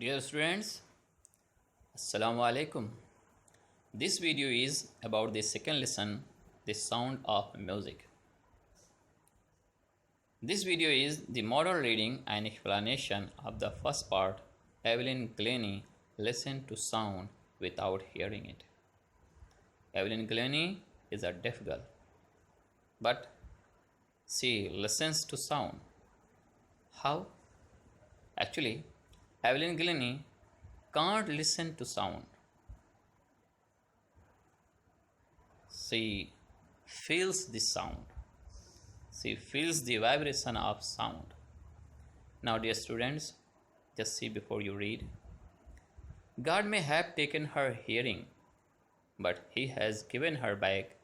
Dear students, Assalamu alaikum. This video is about the second lesson, the sound of music. This video is the model reading and explanation of the first part, Evelyn Glannie Listens to sound without hearing it. Evelyn Glannie is a deaf girl, but she listens to sound. How? Actually, Evelyn Glannie can't listen to sound. She feels the sound. She feels the vibration of sound. Now, dear students, just see before you read. God may have taken her hearing, but He has given her back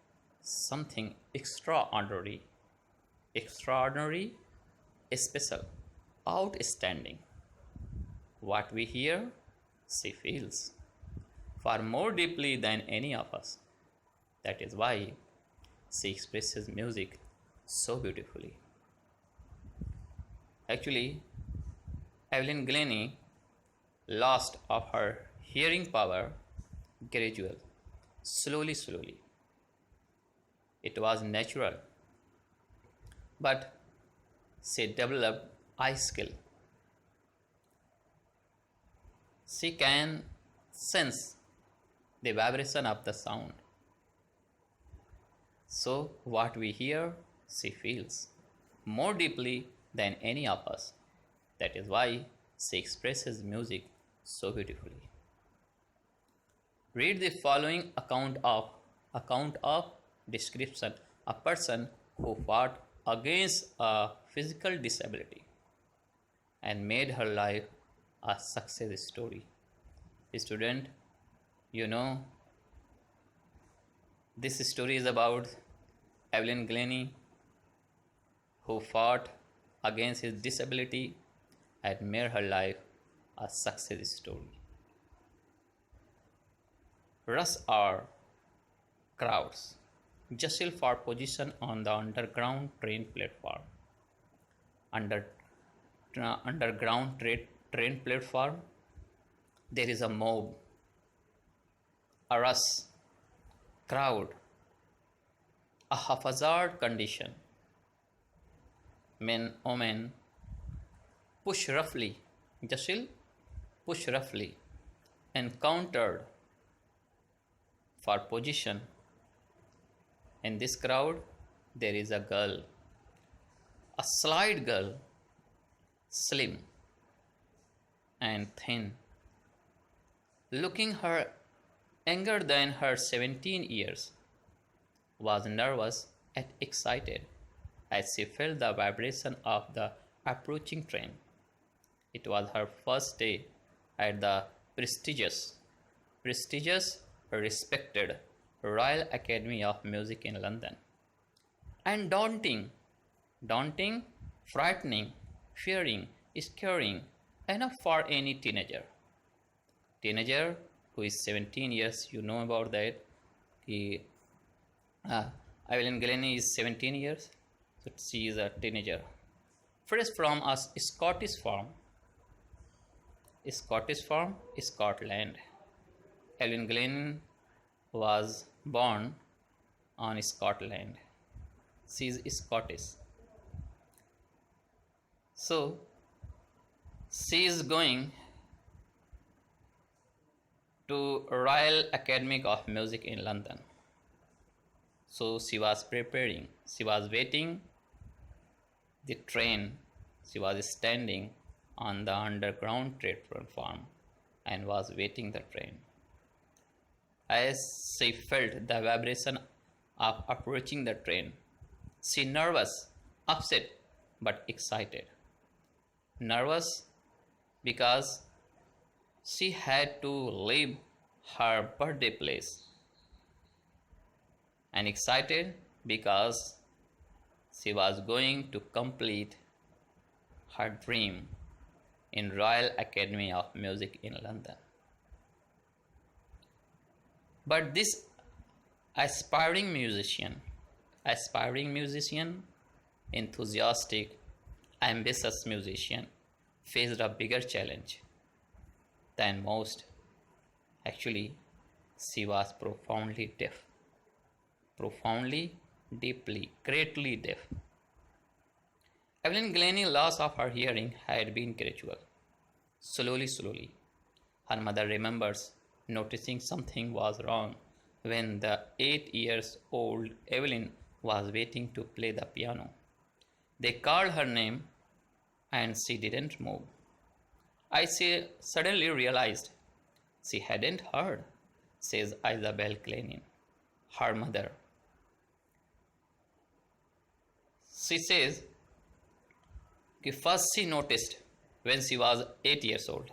something extraordinary, special, outstanding. What we hear, she feels far more deeply than any of us. That is why she expresses music so beautifully. Actually, Evelyn Glannie lost of her hearing power gradually, slowly. It was natural, but she developed eye skill. She can sense the vibration of the sound. So, what we hear, she feels more deeply than any of us. That is why she expresses music so beautifully. Read the following account of description: a person who fought against a physical disability and made her life a success story. Student, you know, this story is about Evelyn Glannie who fought against his disability and made her life a success story. Rush hour crowds jostle for position on the underground train platform. Under underground train platform, there is a mob, a rush, crowd, a haphazard condition. Men, women push roughly, jostle, push roughly, encountered for position. In this crowd, there is a girl, a slight girl, slim and thin, looking her younger than her 17 years, was nervous and excited as she felt the vibration of the approaching train. It was her first day at the prestigious, respected Royal Academy of Music in London. And daunting, frightening, fearing, scaring, enough for any teenager. Teenager who is 17 years, you know about that. Uh, Evelyn Glannie is 17 years, so she is a teenager. Fresh from a Scottish farm, Scotland. Evelyn Glannie was born on Scotland. She is Scottish. So she is going to Royal Academy of Music in London. So she was preparing. She was waiting the train. She was standing on the underground train platform and was waiting the train. As she felt the vibration of approaching the train, she nervous, upset, but excited. Nervous because she had to leave her birthday place, and excited because she was going to complete her dream in Royal Academy of Music in London. But this aspiring musician, enthusiastic, ambitious musician faced a bigger challenge. than most. Actually, she was profoundly deaf. Profoundly, deeply, greatly deaf. Evelyn Glannie's loss of her hearing had been gradual. Slowly, her mother remembers noticing something was wrong when the 8 years old Evelyn was waiting to play the piano. They called her name and she didn't move. I suddenly realized she hadn't heard, says Isabel Glannie, her mother. She says first she noticed when she was 8 years old.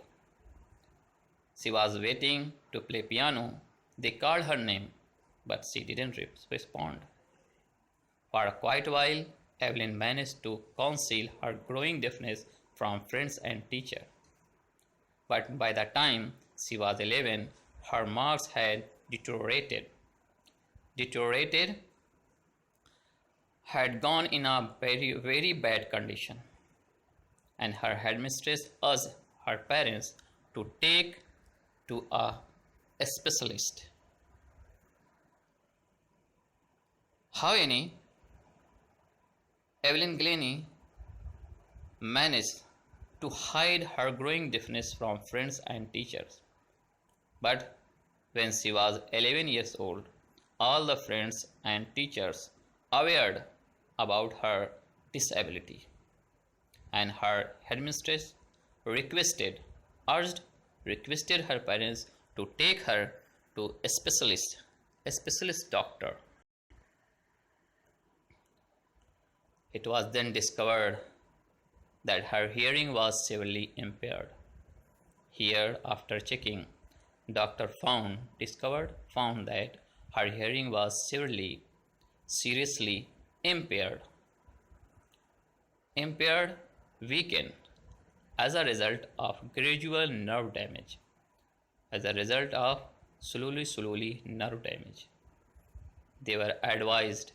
She was waiting to play piano. They called her name, but she didn't respond. For quite a while, Evelyn managed to conceal her growing deafness from friends and teachers. But by the time she was 11, her marks had deteriorated. Deteriorated had gone in a very bad condition, and her headmistress urged her parents to take to a specialist. However, Evelyn Glannie managed to hide her growing deafness from friends and teachers. But when she was 11 years old, all the friends and teachers aware about her disability, and her headmistress requested her parents to take her to a specialist doctor. It was then discovered that her hearing was severely impaired. Here, after checking, doctor found that her hearing was seriously impaired, weakened as a result of gradual nerve damage, as a result of slowly nerve damage. They were advised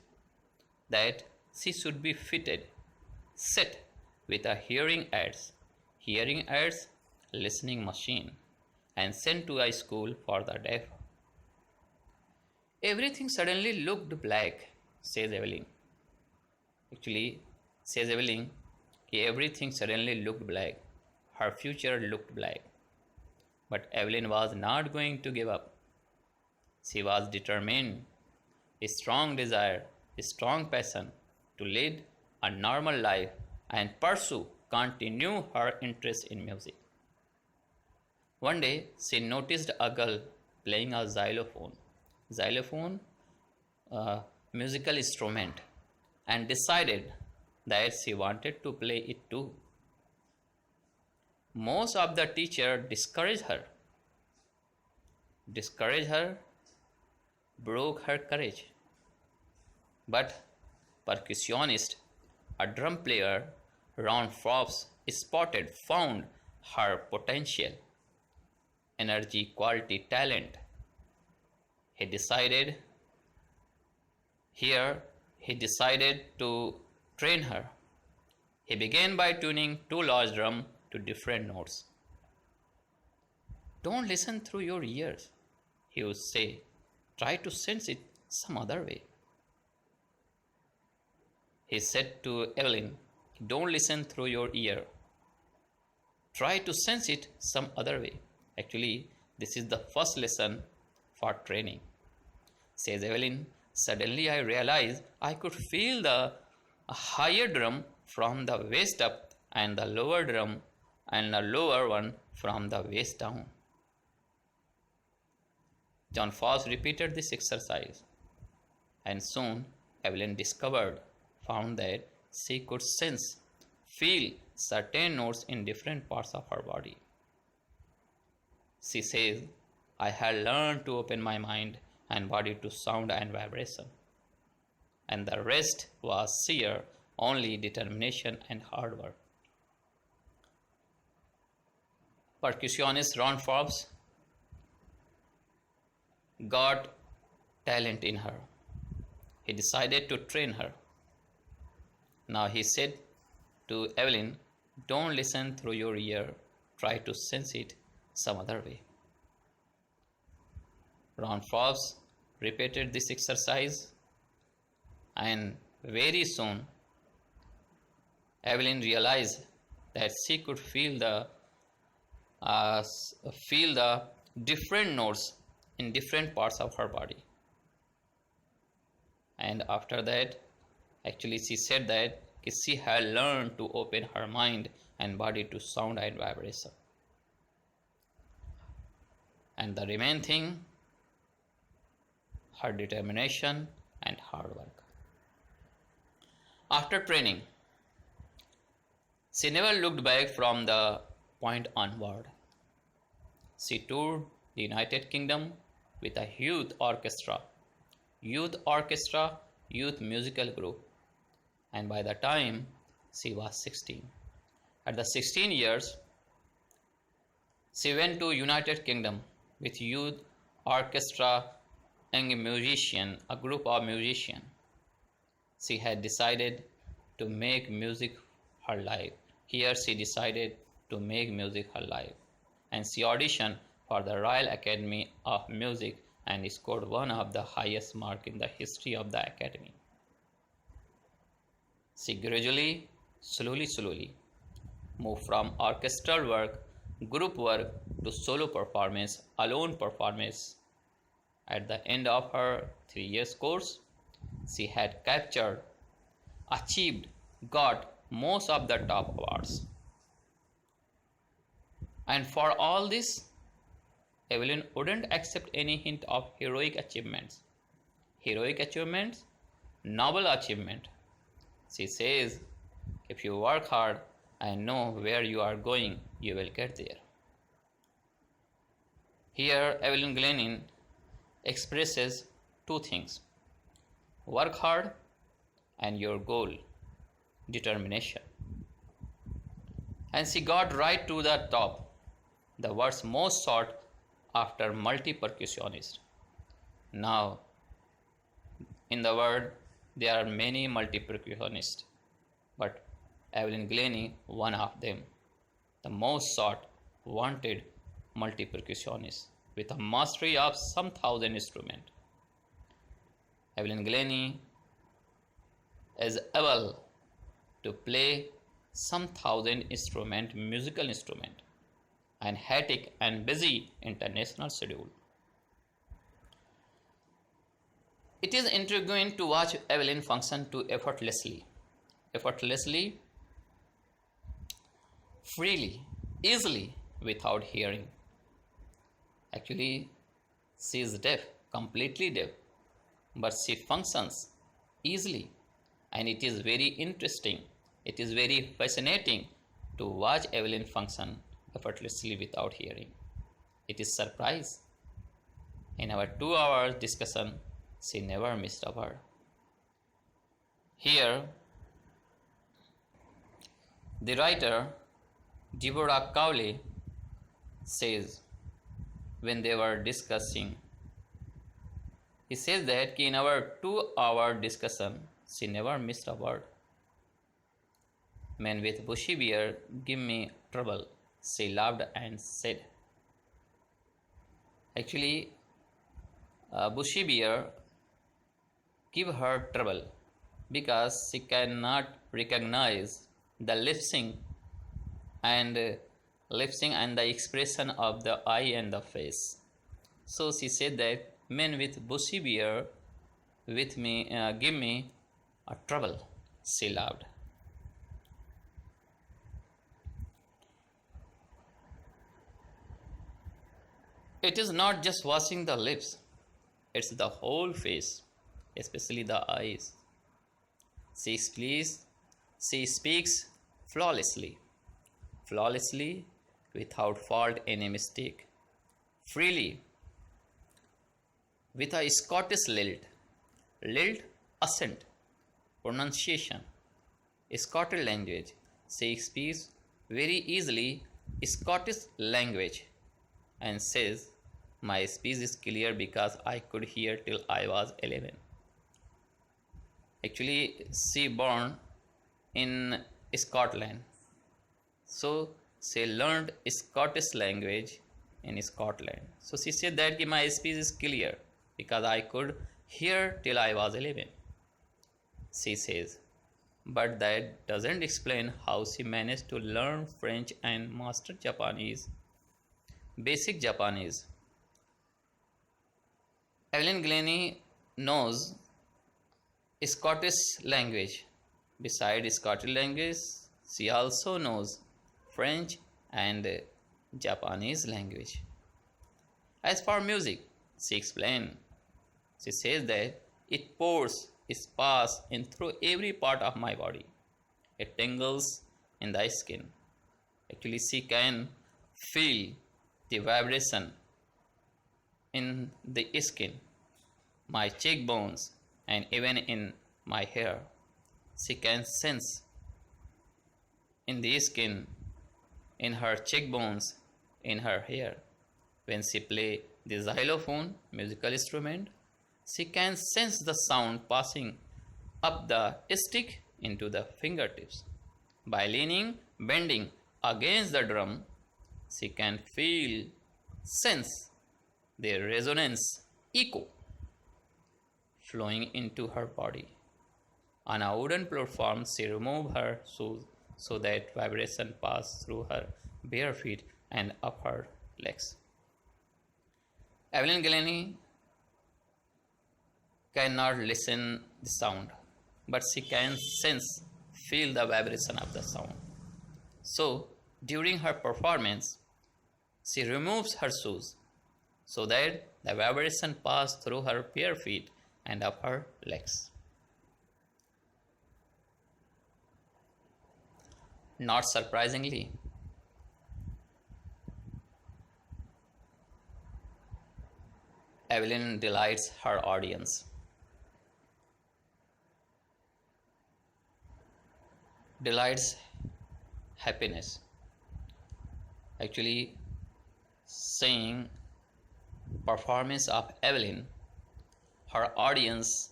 that she should be set with a hearing aids listening machine, and sent to a school for the deaf. Everything suddenly looked black, says Evelyn. Actually, says Evelyn, everything suddenly looked black. Her future looked black. But Evelyn was not going to give up. She was determined, a strong desire, a strong passion to lead a normal life and continue her interest in music. One day, she noticed a girl playing a xylophone, musical instrument, and decided that she wanted to play it too. Most of the teachers discouraged her, broke her courage. But percussionist, a drum player, Ron Forbes, found her potential, energy, quality, talent. He decided to train her. He began by tuning two large drums to different notes. Don't listen through your ears, he would say. Try to sense it some other way. He said to Evelyn, don't listen through your ear. Try to sense it some other way. Actually, this is the first lesson for training. Says Evelyn, suddenly I realized I could feel the higher drum from the waist up and the lower drum and the lower one from the waist down. John Foss repeated this exercise, and soon Evelyn found that she could feel certain notes in different parts of her body. She says, I had learned to open my mind and body to sound and vibration, and the rest was sheer only determination and hard work. Percussionist Ron Forbes got talent in her. He decided to train her. Now he said to Evelyn, don't listen through your ear, try to sense it some other way. Ron Forbes repeated this exercise, and very soon Evelyn realized that she could uh, feel the different notes in different parts of her body. And after that, actually she said that she had learned to open her mind and body to sound and vibration. And the remaining thing, her determination and hard work. After training, she never looked back from the point onward. She toured the United Kingdom with a youth orchestra, youth musical group, and by the time she was 16. At the 16 years, she went to United Kingdom with youth orchestra and a group of musicians. She had decided to make music her life. Here she decided to make music her life, and she auditioned for the Royal Academy of Music and scored one of the highest marks in the history of the Academy. She gradually, slowly moved from orchestral work, group work to solo performance, alone performance. At the end of her 3 years course, she had captured, achieved, got most of the top awards. And for all this, Evelyn wouldn't accept any hint of heroic achievements. Heroic achievements, noble achievement. She says, if you work hard and know where you are going, you will get there. Here, Evelyn Glannie expresses two things: work hard and your goal, determination. And she got right to the top, the world's most sought after multi-percussionist. Now, in the world, there are many multi-percussionists, but Evelyn Glannie, one of them, the most sought, wanted multi-percussionist with a mastery of some thousand instruments. Evelyn Glannie is able to play some thousand musical instrument, and hectic and busy international schedule. It is intriguing to watch Evelyn function too effortlessly, freely, easily, without hearing. Actually, she is deaf, completely deaf, but she functions easily, and it is very interesting. It is very fascinating to watch Evelyn function effortlessly without hearing. It is surprise. In our 2 hours discussion, she never missed a word. Here, the writer Deborah Cowley says, when they were discussing, he says that in our 2 hour discussion, she never missed a word. Men with bushy beard give me trouble, she laughed and said. Actually, bushy beard give her trouble because she cannot recognize the lip sync and the expression of the eye and the face. So she said that men with bushy beard give me a trouble, she laughed. It is not just washing the lips, it's the whole face, especially the eyes. She speaks flawlessly, without fault any mistake, freely, with a Scottish lilt, accent, pronunciation, Scottish language. She speaks very easily Scottish language and says, my speech is clear because I could hear till I was 11. Actually, she born in Scotland. So she learned Scottish language in Scotland. So she said that my speech is clear because I could hear till I was 11. She says, but that doesn't explain how she managed to learn French and master Japanese, basic Japanese. Evelyn Glannie knows Scottish language. Besides Scottish language, she also knows French and Japanese language. As for music, she explained, she says that it pours its pass in through every part of my body. It tingles in the skin. Actually, she can feel the vibration in the skin, my cheekbones, and even in my hair. She can sense in the skin, in her cheekbones, in her hair. When she play the xylophone, musical instrument, she can sense the sound passing up the stick into the fingertips. By leaning, bending against the drum, she can feel, sense the resonance, echo flowing into her body. On a wooden platform, she removed her shoes so that vibration passed through her bare feet and up her legs. Evelyn Glannie cannot listen the sound, but she can sense, feel the vibration of the sound. So, during her performance, she removes her shoes so that the vibration passes through her bare feet and up her legs. Not surprisingly, Evelyn delights her audience. Delights happiness. Actually, seeing performance of Evelyn, her audience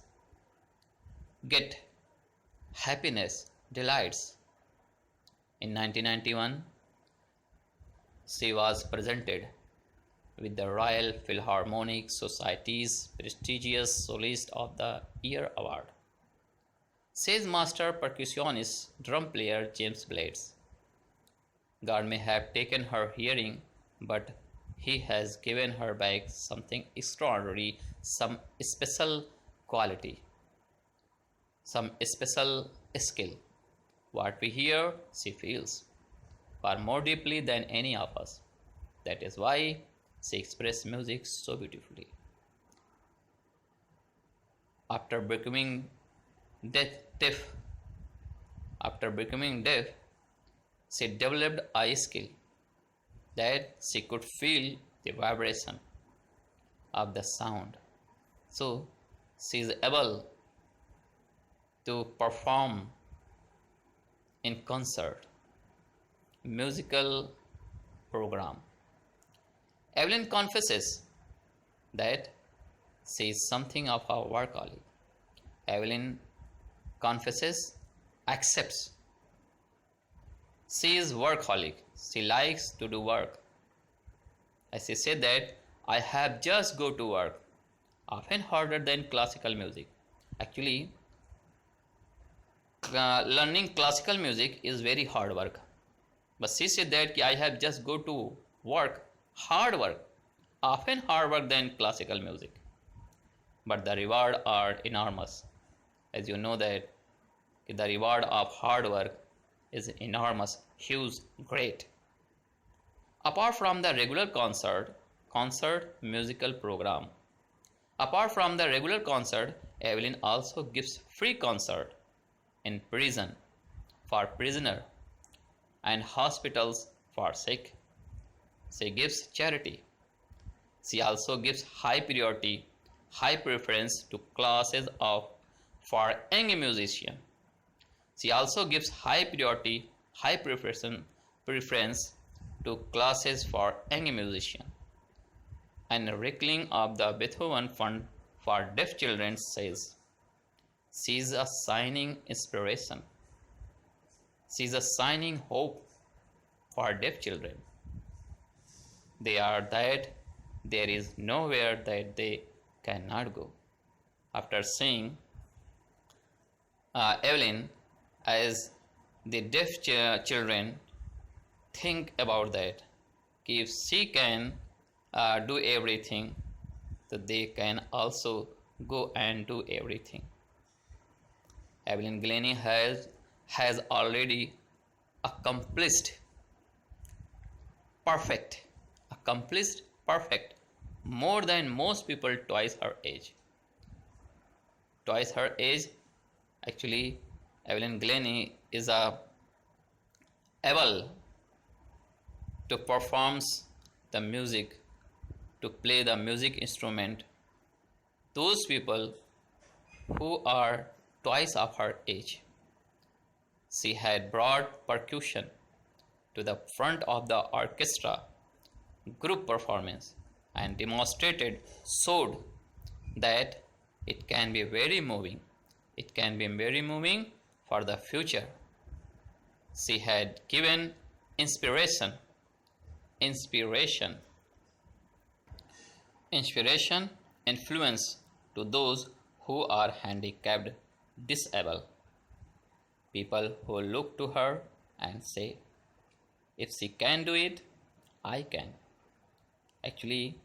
get happiness, delights. In 1991, she was presented with the Royal Philharmonic Society's prestigious Solist of the Year award. Says master percussionist drum player James Blades. God may have taken her hearing, but he has given her back something extraordinary, some special quality, some special skill. What we hear, she feels far more deeply than any of us. That is why she expresses music so beautifully. After becoming deaf, after becoming deaf, she developed a skill that she could feel the vibration of the sound. So she is able to perform in concert, musical program. Evelyn confesses that she is something of a workaholic. Evelyn confesses, accepts. She is workaholic. She likes to do work. As she said that, I have just go to work, often harder than classical music. Actually, learning classical music is very hard work. But she said that I have just go to work, hard work, often hard work than classical music. But the reward are enormous. As you know that the reward of hard work is enormous, huge, great. Apart from the regular concert musical program. Apart from the regular concert, Evelyn also gives free concert in prison for prisoner and hospitals for sick. She gives charity. She also gives high priority, high preference to classes of for young musician. She also gives high priority, high preference to classes for young musician. And recalling of the Beethoven Fund for Deaf Children says, she is a shining inspiration. She is a shining hope for deaf children. They are that there is nowhere that they cannot go. After seeing Evelyn as the deaf children, think about that. If she can do everything, so they can also go and do everything. Evelyn Glannie has already accomplished perfect more than most people twice her age. Twice her age, actually, Evelyn Glannie is able to perform the music, to play the music instrument. Those people who are twice of her age. She had brought percussion to the front of the orchestra group performance and showed that it can be very moving. It can be very moving for the future. She had given inspiration, influence to those who are handicapped, disabled. People who look to her and say, if she can do it, I can. Actually,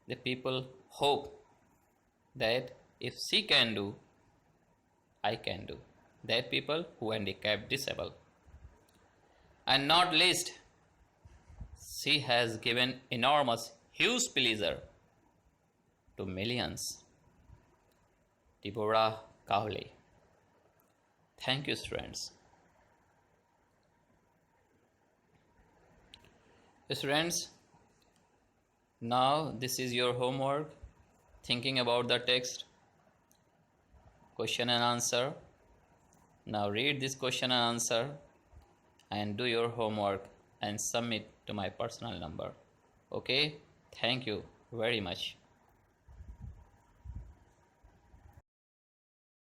the people hope that if she can do, I can do. That people who are handicapped, disabled. And not least, she has given enormous, huge pleasure to millions. Deborah Cowley. Thank you, students. Students, now this is your homework. Thinking about the text, question and answer. Now read this question and answer and do your homework and submit to my personal number. Okay? Thank you very much.